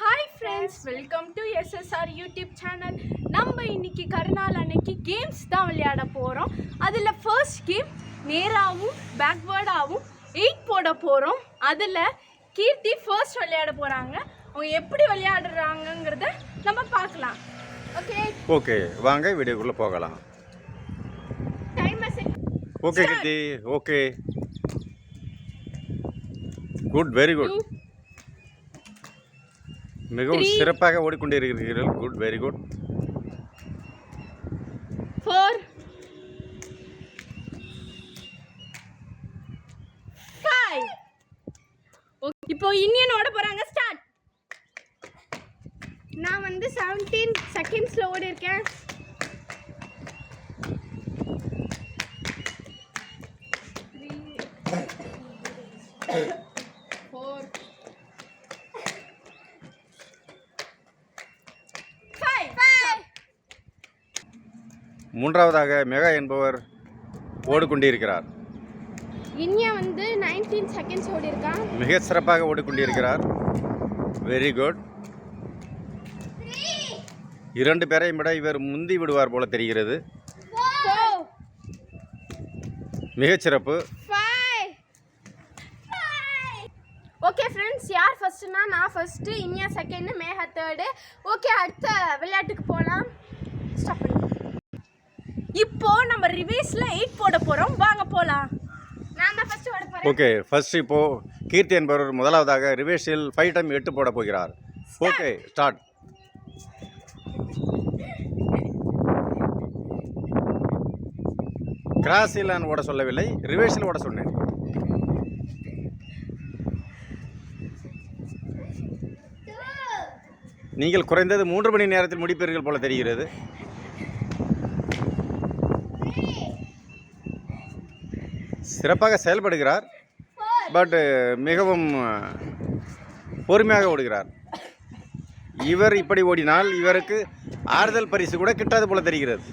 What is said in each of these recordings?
Hi friends, welcome to SSR YouTube channel. நம்ம இன்னைக்கு கருநாள் அன்னைக்கு கேம்ஸ் தான் விளையாட போகிறோம். அதில் ஃபர்ஸ்ட் கேம் நேராகவும் பேக்வேர்டாகவும் 8 போட போகிறோம். அதில் கீர்த்தி ஃபர்ஸ்ட் விளையாட போகிறாங்க. அவங்க எப்படி விளையாடுறாங்கங்கிறத நம்ம பார்க்கலாம். ஓகே வாங்க வீடியோக்குள்ளே போகலாம். ஓகே கீர்த்தி, ஓகே, குட், வெரி குட். மிகவும் சிறப்பாக ஓடிக்கொண்டிருக்கிறீர்கள். Good, very good. 4 5 இப்போ இன்னியன் ஓட போறாங்க. ஸ்டார்ட். நான் 17 செகண்ட்ஸ்ல ஓடி இருக்கேன். 4 மூன்றாவதாக மெகா என்பவர் ஓடிக்கொண்டிருக்கிறார். இன்யா 19 செகண்ட்ஸ் ஓடி இருக்கான். மிக சிறப்பாக ஓடிக்கொண்டிருக்கிறார். Very good. 2 பேரையும் விட இவர் முந்தி விடுவார் போல தெரிகிறது. மிகச்சிறப்பு. ஓகே ஃப்ரெண்ட்ஸ், யார் ஃபர்ஸ்ட்னா நான் first, Inya second, Megha third. Okay, அடுத்த விளையாட்டுக்கு போகலாம். ஸ்டாப் பண்ணு. இப்போ நம்ம ரிவேஸ்ல 8 போட போறோம். வாங்க போலாம். நான் தான் ஃபர்ஸ்ட் ஓட போறேன். ஓகே, ஃபர்ஸ்ட் இப்போ கீர்த்தி என்பவர் முதலாவதாக ரிவேஸில் 5 டைம் 8 போட போகிறார். Okay, start. கிராஸில் நான் ஓட சொல்லவில்லை, ரிவேஸில் ஓட சொன்னேன். நீங்கள் குறைந்தது 3 மணி நேரத்தில் முடிப்பீர்கள் போல தெரிகிறது. சிறப்பாக செயல்படுகிறார், பட் மிகவும் பொறுமையாக ஓடுகிறார். இவர் இப்படி ஓடினால் இவருக்கு ஆறுதல் பரிசு கூட கிட்டாது போல தெரிகிறது.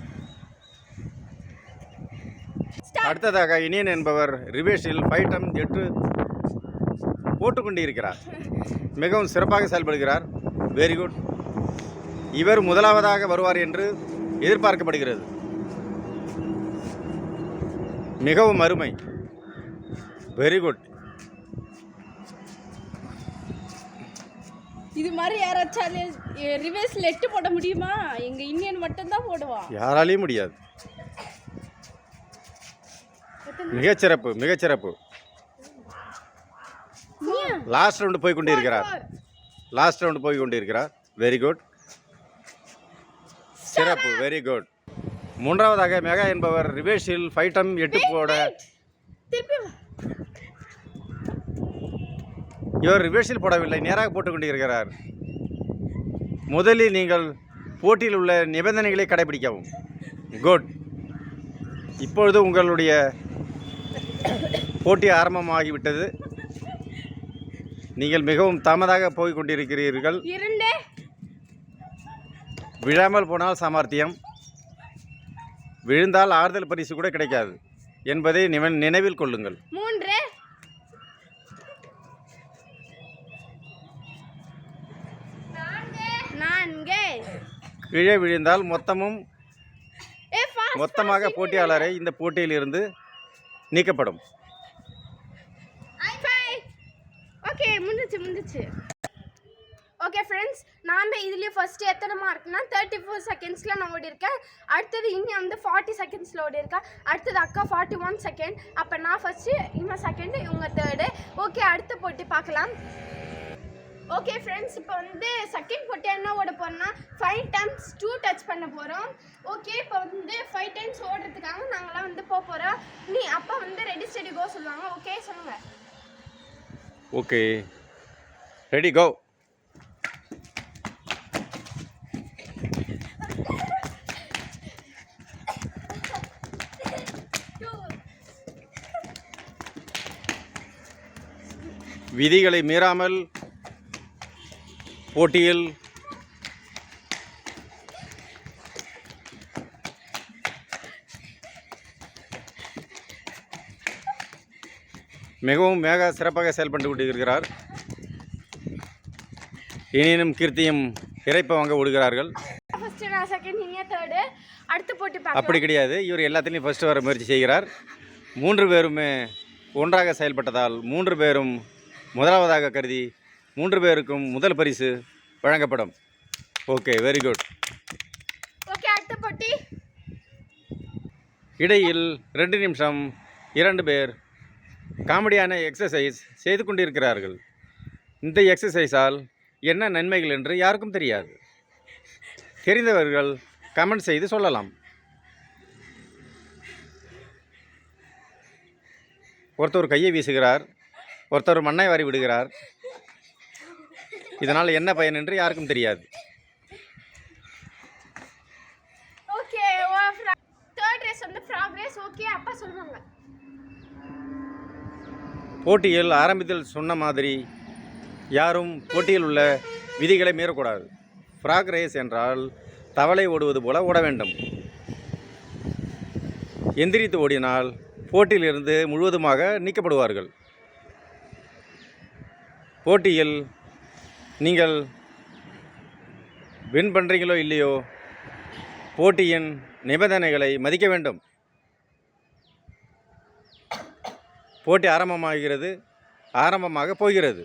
அடுத்ததாக இனியன் என்பவர் ரிவேஸில் 5 டைம் 8 போட்டுக்கொண்டு இருக்கிறார். மிகவும் சிறப்பாக செயல்படுகிறார். Very good. இவர் முதலாவதாக வருவார் என்று எதிர்பார்க்கப்படுகிறது. மிகவும் அருமை. Very good. இது மாதிரி யாராச்சும் ரிவேஸ்ல 8 போட முடியுமா? எங்க இந்தியன் மட்டும் தான் போடுவான். யாராலையும் முடியாது. மிகச்சிறப்பு, மிகச்சிறப்பு. லாஸ்ட் ரவுண்டு போய் கொண்டிருக்கிறார். லாஸ்ட் ரவுண்டு போய் கொண்டிருக்கிறார். Very good. சிறப்பு, வெரி குட். மூன்றாவதாக மெகா என்பவர் ரிவேஸில் 5 டைம் 8 போட இவர் ரிவேஸில் போடவில்லை, நேராக போட்டுக் கொண்டிருக்கிறார். முதலில் நீங்கள் போட்டியில் உள்ள நிபந்தனைகளை கடைபிடிக்கவும். குட். இப்பொழுது உங்களுடைய போட்டி ஆரம்பமாகிவிட்டது. நீங்கள் மிகவும் தாமதாக போய் கொண்டிருக்கிறீர்கள். விழாமல் போனால் சாமர்த்தியம், விழுந்தால் ஆறுதல் பரிசு கூட கிடைக்காது என்பதை நினைவில் கொள்ளுங்கள். 3 4 கீழே விழுந்தால் மொத்தமாக போட்டியாளரை இந்த போட்டியில் இருந்து நீக்கப்படும். ஓகே, முடிஞ்சிச்சு. ஓகே ஃப்ரெண்ட்ஸ், நான் இதுலேயே ஃபர்ஸ்ட் எத்தனை மார்க்னா 34 செகண்ட்ஸில் நான் ஓடி இருக்கேன். அடுத்தது இன்னும் 40 செகண்ட்ஸில் ஓடி இருக்கேன். அடுத்தது அக்கா 41 செகண்ட். அப்போ நான் ஃபர்ஸ்ட்டு, இவன் செகண்டு, இவங்க தேர்டு. ஓகே, அடுத்த போட்டி பார்க்கலாம். ஓகே ஃப்ரெண்ட்ஸ், இப்போ செகண்ட் போட்டி என்ன ஓட போகிறோம்னா 5 டைம்ஸ் 2 டச் பண்ண போகிறோம். ஓகே, இப்போ 5 டைம்ஸ் ஓடுறதுக்காக நாங்களாம் போக போகிறோம். நீ அப்போ ரெடி ஸ்டெடி கோ சொல்லுவாங்க. ஓகே சொல்லுங்கள். Okay, ready go. விதிகளை மீறாமல் போட்டியில் மிகவும் சிறப்பாக செயல்பட்டு கொண்டிருக்கிறார். இனியனும் கீர்த்தியும் இறைப்ப வாங்க விடுகிறார்கள். ஃபர்ஸ்ட் நான் செகண்ட் இனியா தேர்டு. அடுத்து போட்டு பார்க்கலாம். அப்படி கிடையாது, இவர் எல்லாத்துலேயும் ஃபர்ஸ்ட் வர முயற்சி செய்கிறார். 3 பேருமே ஒன்றாக செயல்பட்டதால் 3 பேரும் முதலாவதாக கருதி 3 பேருக்கும் முதல் பரிசு வழங்கப்படும். Okay, very good. ஓகே, அடுத்த போட்டி. இடையில் 2 நிமிஷம் 2 பேர் காமெடியான எக்ஸசைஸ் செய்து கொண்டிருக்கிறார்கள். இந்த எக்ஸசைஸால் என்ன நன்மைகள் என்று யாருக்கும் தெரியாது. தெரிந்தவர்கள் கமெண்ட் செய்து சொல்லலாம். ஒருத்தர் கையை வீசுகிறார், ஒருத்தர் மண்ணை வாரி விடுகிறார். இதனால் என்ன பயன் என்று யாருக்கும் தெரியாது. ஓகே, தேர்ட் ரேஸ் வந்து ஃப்ராக் ரேஸ். ஓகே, அப்பா சொல்லுவாங்க. போட்டியில் ஆரம்பத்தில் சொன்ன மாதிரி யாரும் போட்டியில் உள்ள விதிகளை மீறக்கூடாது. ஃப்ராக் ரேஸ் என்றால் தவளை ஓடுவது போல ஓட வேண்டும். எந்திரித்து ஓடினால் போட்டியிலிருந்து முழுவதுமாக நீக்கப்படுவார்கள். போட்டியில் நீங்கள் வின் பண்ணுறீங்களோ இல்லையோ, போட்டியின் நிபந்தனைகளை மதிக்க வேண்டும். போட்டி ஆரம்பமாக போகிறது.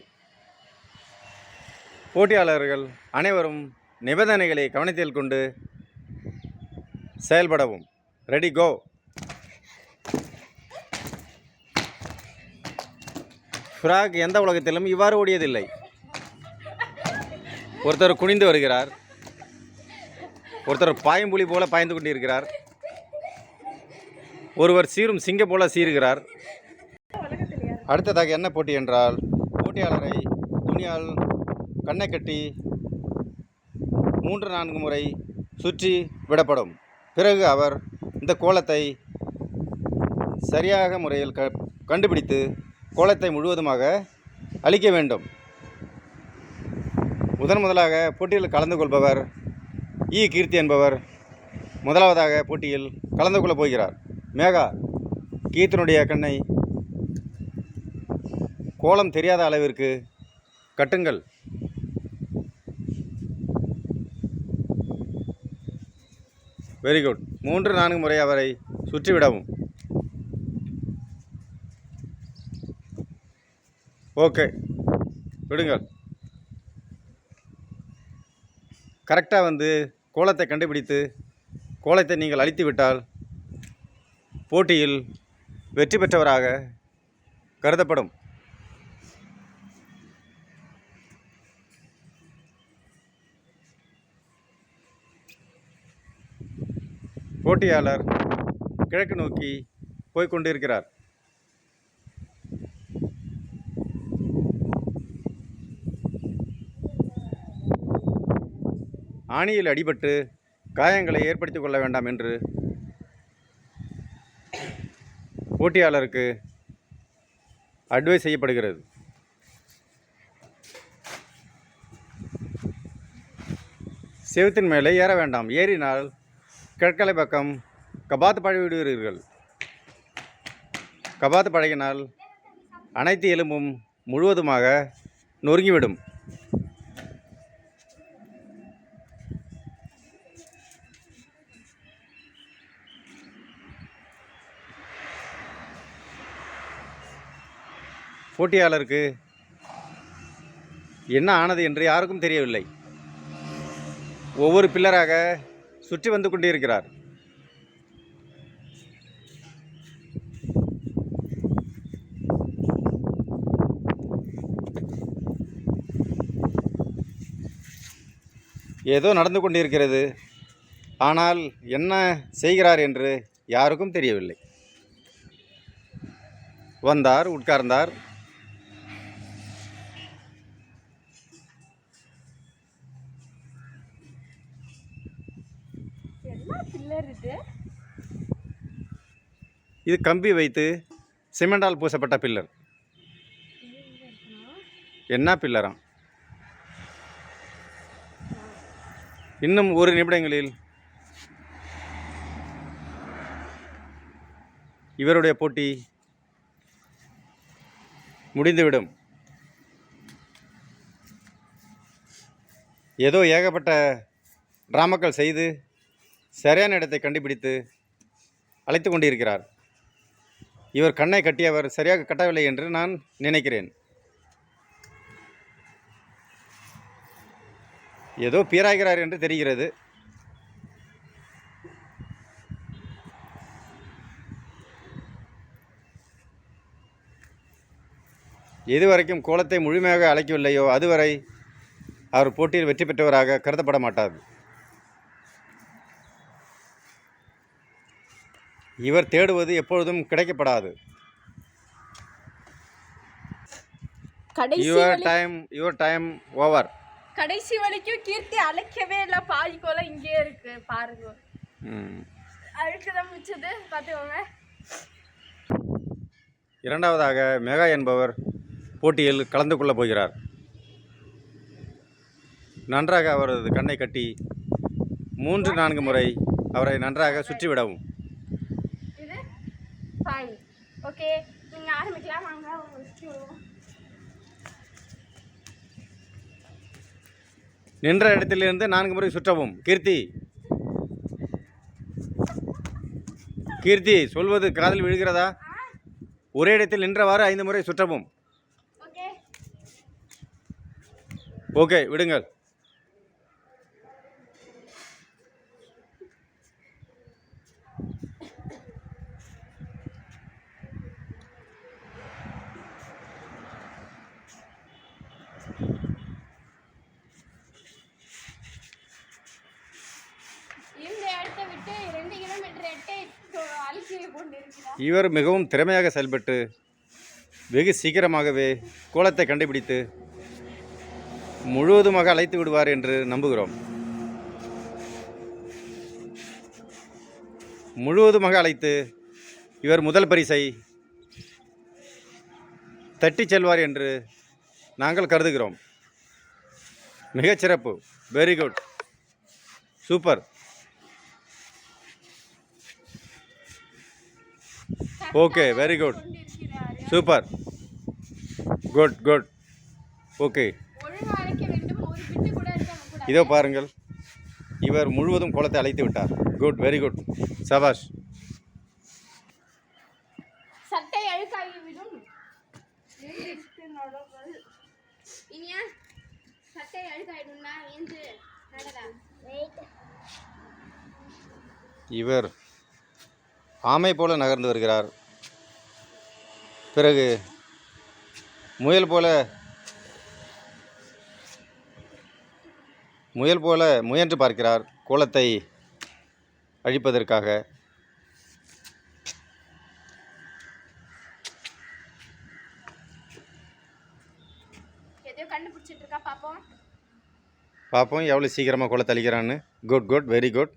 போட்டியாளர்கள் அனைவரும் நிபந்தனைகளை கவனத்தில் கொண்டு செயல்படவும். ரெடி, கோ. ஃப்ராக் எந்த உலகத்திலும் இவ்வாறு ஓடியதில்லை. ஒருத்தர் குனிந்து வருகிறார், ஒருத்தர் பாயம்புலி போல பாய்ந்து கொண்டிருக்கிறார், ஒருவர் சீரும் சிங்கம் போல சீறுகிறார். அடுத்ததாக என்ன போட்டி என்றால், போட்டியாளரை துணியால் கண்ணை கட்டி 3-4 முறை சுற்றி விடப்படும். பிறகு அவர் இந்த கோலத்தை சரியாக முறையில் கண்டுபிடித்து கோலத்தை முழுவதுமாக அழிக்க வேண்டும். முதலாக போட்டியில் கலந்து கொள்பவர் கீர்த்தி என்பவர் முதலாவதாக போட்டியில் கலந்து கொள்ளப் போகிறார். மேகா, கீர்த்தினுடைய கண்ணை கோலம் தெரியாத அளவிற்கு கட்டுங்கள். Very good. 3-4 முறை அவரை சுற்றிவிடவும். ஓகே, விடுங்கள். கரெக்டாக வந்து கோலத்தை கண்டுபிடித்து கோலத்தை நீங்கள் அழித்து விட்டால் போட்டியில் வெற்றி பெற்றவராக கருதப்படும். போட்டியாளர் கிழக்கு நோக்கி போய்க் கொண்டிருக்கிறார். ஆணியில் அடிபட்டு காயங்களை ஏற்படுத்திக் கொள்ள வேண்டாம் என்று போட்டியாளருக்கு அட்வைஸ் செய்யப்படுகிறது. செவுத்தின் மேலே ஏற வேண்டாம். ஏறினால் கிழக்கலை பக்கம் கபாத்து பழகிவிடுவீர்கள். கபாத்து பழகினால் அனைத்து எலும்பும் முழுவதுமாக நொறுங்கிவிடும். போட்டியாளருக்கு என்ன ஆனது என்று யாருக்கும் தெரியவில்லை. ஒவ்வொரு பில்லராக சுற்றி வந்து கொண்டிருக்கிறார். ஏதோ நடந்து கொண்டிருக்கிறது, ஆனால் என்ன செய்கிறார் என்று யாருக்கும் தெரியவில்லை. வந்தார், உட்கார்ந்தார். இது கம்பி வைத்து சிமெண்டால் பூசப்பட்ட பில்லர். என்ன பில்லராம்? இன்னும் ஒரு நிமிடங்களில் இவருடைய போட்டி முடிந்துவிடும். ஏதோ ஏகப்பட்ட டிராமாக்கள் செய்து சரியான இடத்தை கண்டுபிடித்து அழைத்து கொண்டிருக்கிறார். இவர் கண்ணை கட்டியவர் சரியாக கட்டவில்லை என்று நான் நினைக்கிறேன். ஏதோ பீராகிறார் என்று தெரிகிறது. எதுவரைக்கும் கோலத்தை முழுமையாக அழைக்கவில்லையோ அதுவரை அவர் போட்டியில் வெற்றி பெற்றவராக கருதப்பட மாட்டார். இவர் தேடுவது எப்பொழுதும் கிடைக்கப்படாது. Your time over. கடைசி வரைக்கும் கீர்த்தி அழைக்கவே இல்லை. பாதி கோலம் இங்கே இருக்கு பாருங்க. அழுக்குதான் மிச்சது பார்த்துக்கோங்க. இரண்டாவதாக மெகா என்பவர் போட்டியில் கலந்து கொள்ளப் போகிறார். நன்றாக அவரது கண்ணை கட்டி 3-4 முறை அவரை நன்றாக சுற்றிவிடவும். இது ஃபைன். ஓகே, நீங்க ஆரம்பிக்கலாம். வாங்க உங்களுக்கு நின்ற இடத்திலிருந்து 4 முறை சுற்றவும். கீர்த்தி சொல்வது காதில் விழுகிறதா? ஒரே இடத்தில் நின்றவாறு 5 முறை சுற்றவும். ஓகே, விடுங்கள். இவர் மிகவும் திறமையாக செயல்பட்டு வெகு சீக்கிரமாகவே கோலத்தை கண்டுபிடித்து முழுவதுமாக அழைத்து விடுவார் என்று நம்புகிறோம். முழுவதுமாக அழைத்து இவர் முதல் பரிசை தட்டி செல்வார் என்று நாங்கள் கருதுகிறோம். மிகச்சிறப்பு. Very good. Super. Okay, very good. Super. Good good. Okay, இதோ பாருங்கள், இவர் முழுவதும் கோலத்தை அழைத்து விட்டார். Good, very good. சபாஷ். சட்டை அழுக்காகிவிடும். சட்டை அழுக்காயிடும்னா என்று நடலாம். இவர் ஆமை போல நகர்ந்து வருகிறார். பிறகு முயல் போல முயன்று பார்க்கிறார் கோலத்தை அழிப்பதற்காக. பார்ப்போம் எவ்வளோ சீக்கிரமாக கோலத்தை அழிக்கிறான்னு. Good good, very good.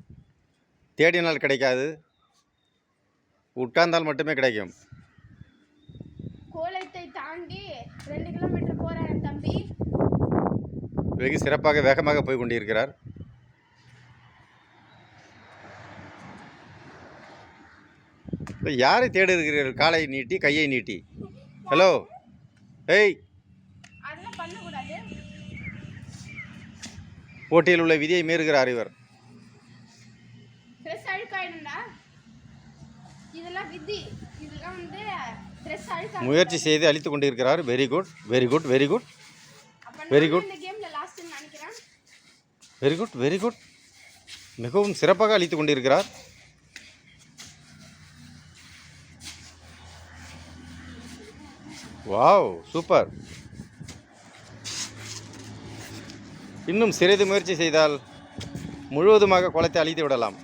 தேடினால் கிடைக்காது, உட்கார்ந்தால் மட்டுமே கிடைக்கும். கோலத்தை தாண்டி 2 கிலோமீட்டர் போறான் தம்பி. வெகு சிறப்பாக வேகமாக போய் கொண்டிருக்கிறார். யாரை தேடுகிறீர்கள்? காலை நீட்டி, கையை நீட்டி. ஹலோ, ஏய், அதெல்லாம் பண்ணக்கூடாது. போட்டியில் உள்ள விதியை மீறுகிறார் இவர். ட்ரெஸ் அழுக்காயிடும்டா. இதெல்லாம் விதி. இதெல்லாம் வந்து ட்ரெஸ் அழுக்கா. முயற்சி செய்து அழித்து கொண்டிருக்கிறார். Very good, very good, very good, very good. இந்த கேம்ல லாஸ்ட் நினைக்கிறேன். Very good, very good. மிகவும் சிறப்பாக அழித்து கொண்டிருக்கிறார். Wow, super. இன்னும் சிறிது முயற்சி செய்தால் முழுவதுமாக கோலத்தை அழித்து விடலாம்.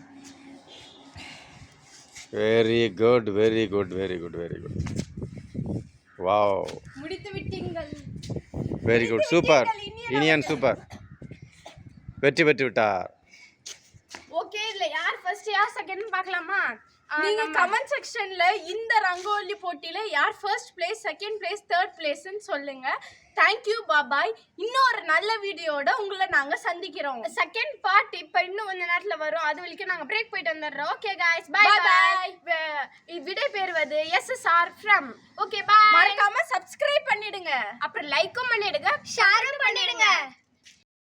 Very good, very good, very good, very good. Wow, முடித்து விட்டீர்கள். Very good, super. Iniyan super. வெற்றி பெற்று விட்டார். ஓகே, இல்ல யார் ஃபர்ஸ்ட் யார் செகண்ட் பார்க்கலாமா? நீங்க கமெண்ட் செக்ஷன்ல இந்த ரங்கோலி போட்டியில யார் first place, second place, third பிளேஸ்னு சொல்லுங்க. Thank you, bye. இன்னொரு நல்ல வீடியோட உங்களை நாங்க சந்திக்கிறோம். செகண்ட் பார்ட் இப்ப இன்னும் கொஞ்ச நேரத்துல வரும். அது வரைக்கும் நாங்க பிரேக் போயிட்டு வந்துடுறோம். Okay guys, bye bye. விடை பெறுவது SSR from. Okay, bye. மறக்காம சப்ஸ்கிரைப் பண்ணிடுங்க, அப்புறம் லைக்கும் பண்ணிடுங்க, ஷேரும் பண்ணிடுங்க.